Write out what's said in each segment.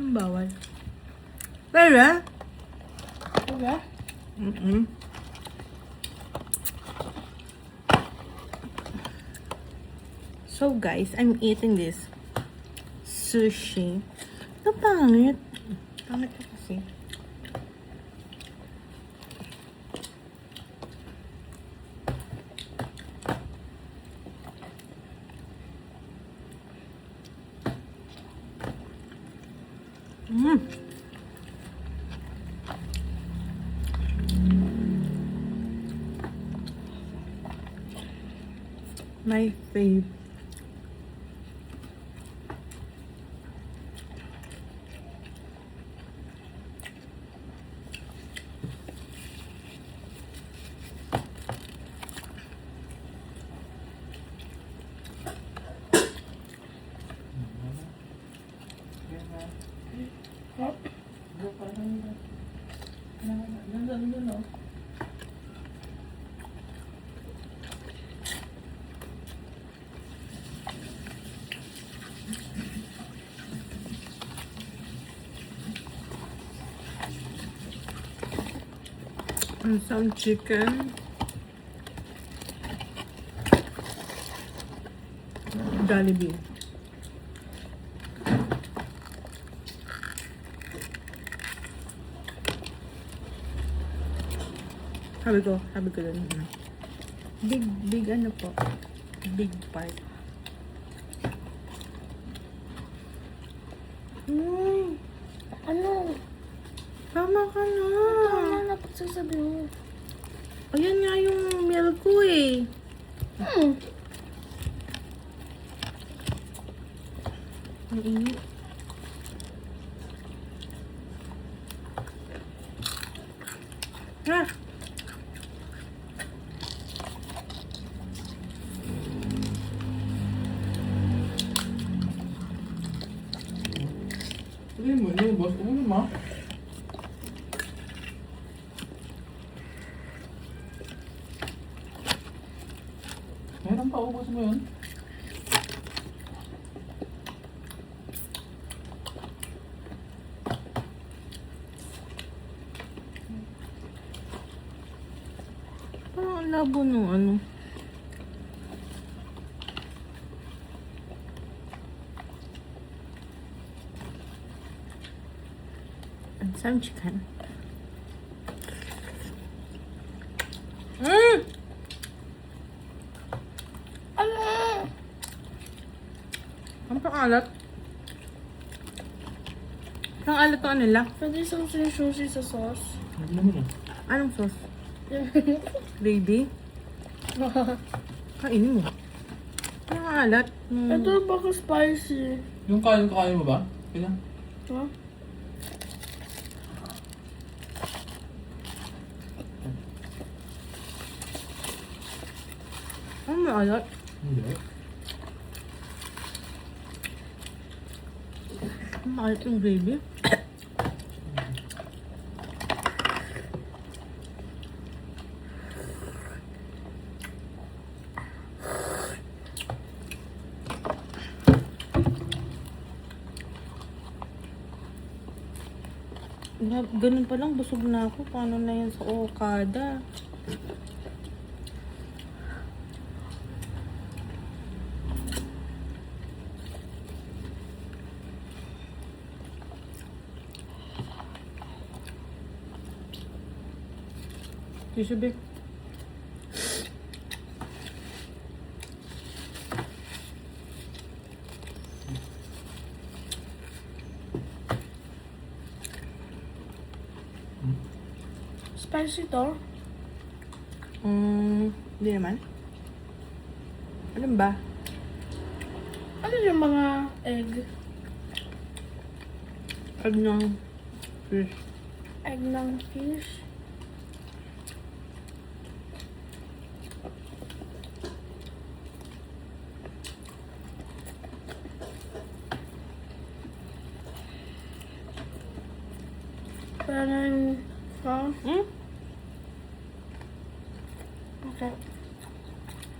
Anong bawal? Pwede? Diba? So guys, I'm eating this sushi. Ito pangit. Pangit ko kasi. My fave. And some chicken. Jollibee. Sabi ko din. Big ano po. Big part. Ano? Tama ka na. Tama na pagsasabi mo. Ayan nga yung milk ko eh. Ang init. Ah! Hindi mo, boss. Ano mo? Meron pa, ubos mo yun. Parang ang labo nung ano. And some chicken. Ano? Ang pangalat. Ang alat to nila. Pwede isang sushi sa sauce. Ano mo na? Anong sauce? Gravy? Kainin mo. Ang alat. Ito baka spicy. Yung kain mo ba? Kaya? Ha? Ang maalat. Hindi. Ang maalat yung gravy. Ganun pa lang, busog na ako. Paano na yan sa Okada? Tissue ba? Spicy to? Hindi naman. Ano ba? Ano yung mga egg? Egg ng fish. Egg ng fish? Parang okay.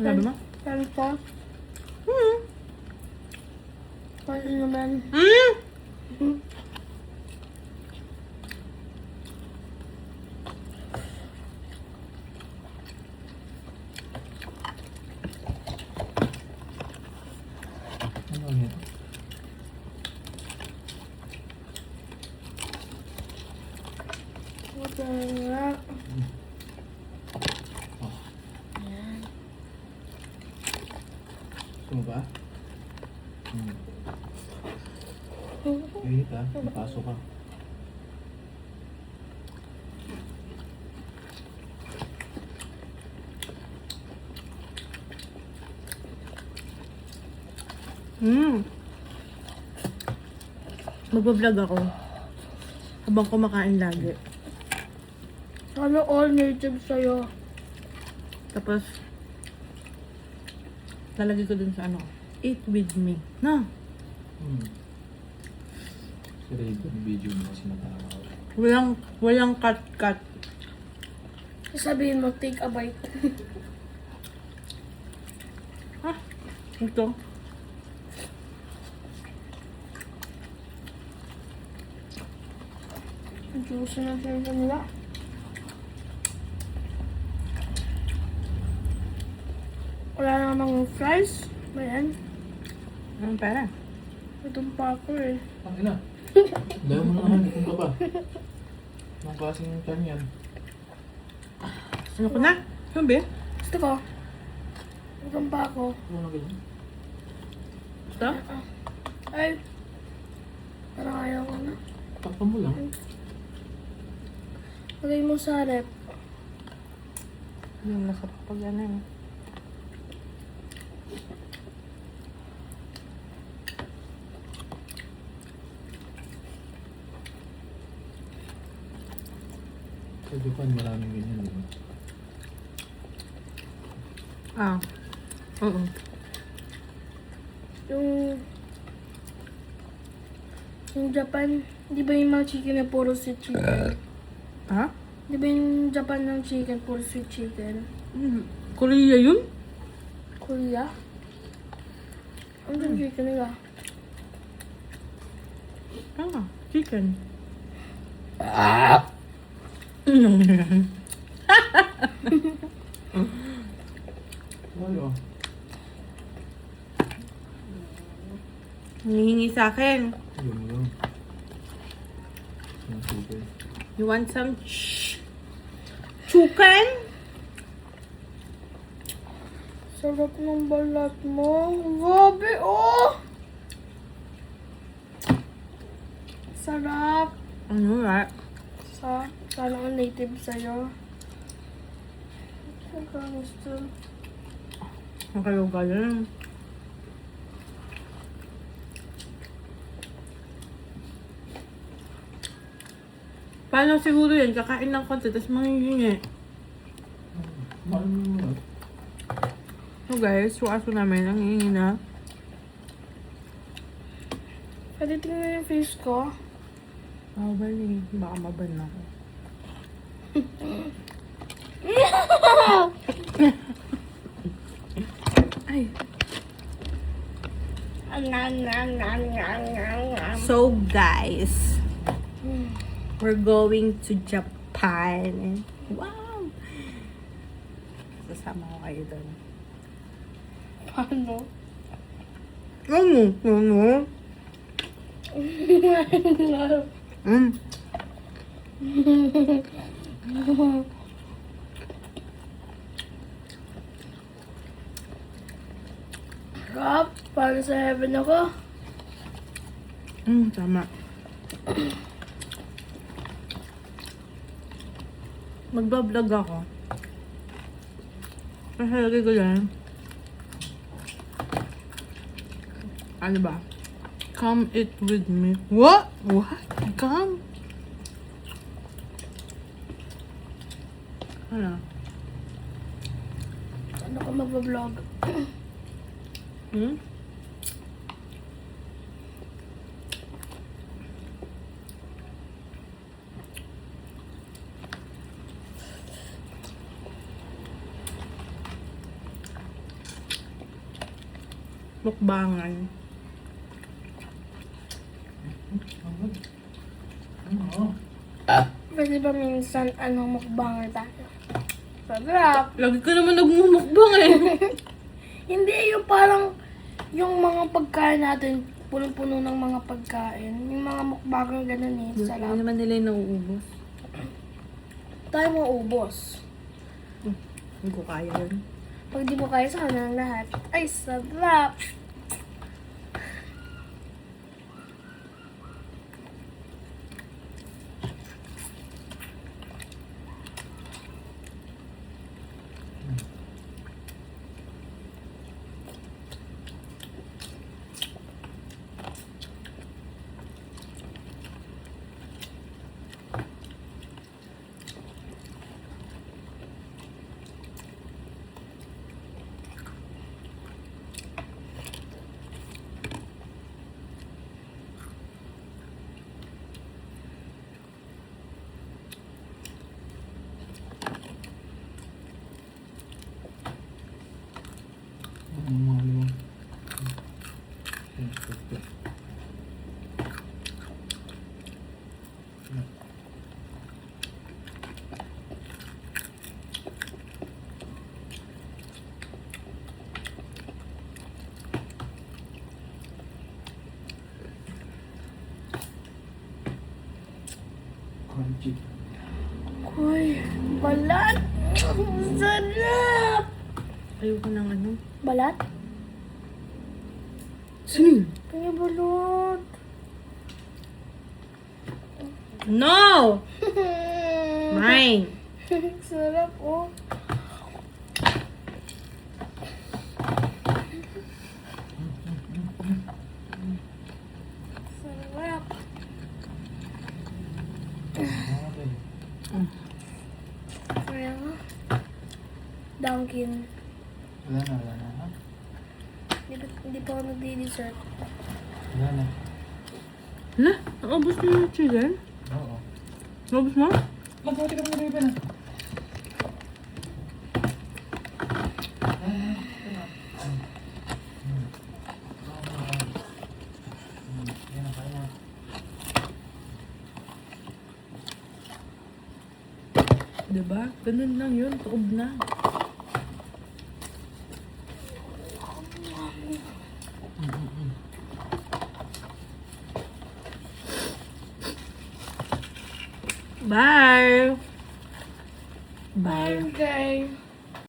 Sabi mo? Parang pa. Parang naman. Kaya, Gusto mo ba? Wait ah, napasok ka. Magbablog ako. Habang kumakain lagi. sana all native sa'yo. Tapos, lalagay ko dun sa ano, eat with me. Na, Si Ray, yung video mo kasi natawa. walang cut-cut. Sabihin mo, take a bite. Ito. Ang juicy na siya nila. Wala namang fries. Ba yan? Anong pera? Itong pa ako eh. Ang ina. Dahil mo na naman, kung ka pa. Anong klaseng kan yan? Ano ko na? Sabi? Gusto ko. Itong pa ako. Ano na ganyan? Ito? Ay. Parang ayaw ko na. Takpan mo lang. Lagay mo sa rep. Yung nasa pag ano yun. Sa Japan, maraming ganyan. Diba? Ah. Oo. Yung Japan, di ba yung mga chicken na puro sweet chicken? Ha? Di ba yung Japan ng chicken, puro sweet chicken? Korea yun? Korea? Ano yung chicken nila? Ah, chicken. Ay, oh. Hinihingi sa akin. Ayun mo lang. Sige. You want some chicken? Sarap ng balat mo. Grabe, oh! Sarap. Ano nga? Sana ang native sa'yo. Ang gusto. Ang kayo galing. Paano siguro yan? Kakain ng konti, tapos mangingingi. Mahal mo muna. So guys, yung aso namin, ang hihingi na. Pwede tingnan yung face ko. Bali. Baka maban na ako. Ay. So guys, we're going to Japan. Wow! Kasama ko kayo doon. Paano? Ano? Ano? Sarap. Para sa heaven ako. Tama. Magbablog ako. Kasi lagi ko yan. Ano ba? Come eat with me. What? What? Come? Ano? Ano ka magbablog? Hmm? Mukbangan. Ano? Pwede ba minsan anong mukbanger tayo? Sarap. Lagi ka naman nagmumukbang eh. Hindi, yung parang yung mga pagkain natin, punong-puno ng mga pagkain. Yung mga mukbanger ganun eh, Hindi sarap. naman nila yung nauubos. tayo maubos. Hindi ko kaya yun. Pag di mo kaya sa ng lahat. Ay, sarap! Ang mga limang. Crunchy. Uy, balat! Sarap! Ayoko ng ano. Balat? Sino? Kaya balot. No! Mine! Sarap, oh. Sarap. Okay. Kaya nga. Dunkin. Wala na, wala na. Ha? Hindi pa ako nagdi-dessert. Wala na. Hala, naubos mo yung chicken? Oo. Naubos mo? Magkati ka muna baby na. Diba? Ganun lang yun. Tuob na. Bye! Bye. Okay.